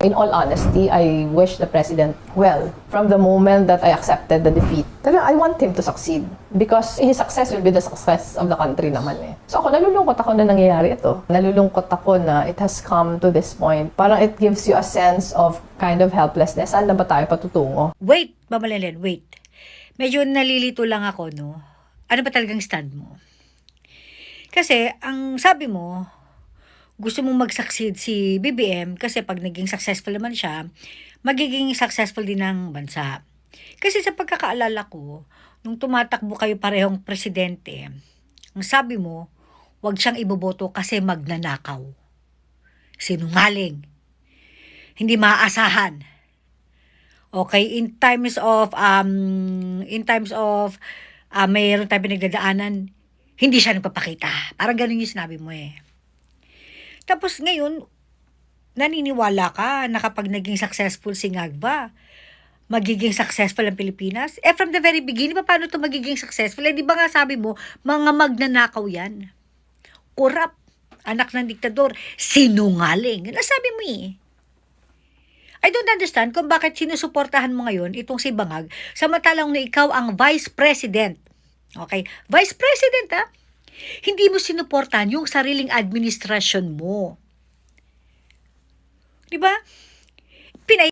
In all honesty, I wish the president well. From the moment that I accepted the defeat, I want him to succeed. Because his success will be the success of the country naman eh. So ako, nalulungkot ako na nangyayari ito. Nalulungkot ako na it has come to this point. Parang it gives you a sense of kind of helplessness. Saan na ba tayo patutungo? Wait, Mama Lelen, wait. Medyo nalilito lang ako, no? Ano ba talagang stand mo? Kasi, ang sabi mo, gusto mong mag-succeed si BBM kasi pag naging successful naman siya, magiging successful din ng bansa. Kasi sa pagkakaalala ko, nung tumatakbo kayo parehong presidente, ang sabi mo, huwag siyang iboboto kasi magnanakaw. Sinungaling. Hindi maaasahan. Okay, in times of mayroon tayo pinagdadaanan, hindi siya nagpapakita. Parang ganun yung sinabi mo eh. Tapos ngayon, naniniwala ka na kapag naging successful si Ngagba, magiging successful ang Pilipinas? Eh, from the very beginning, paano ito magiging successful? Eh, di ba nga sabi mo, mga magnanakaw yan. Corrupt, anak ng diktador, sinungaling. Yan ang sabi mo eh. I don't understand kung bakit sinusuportahan mo ngayon itong si Bangag, samantalang na ikaw ang Vice President. Okay? Vice President ha? Hindi mo sinuportahan yung sariling administrasyon mo. Di ba?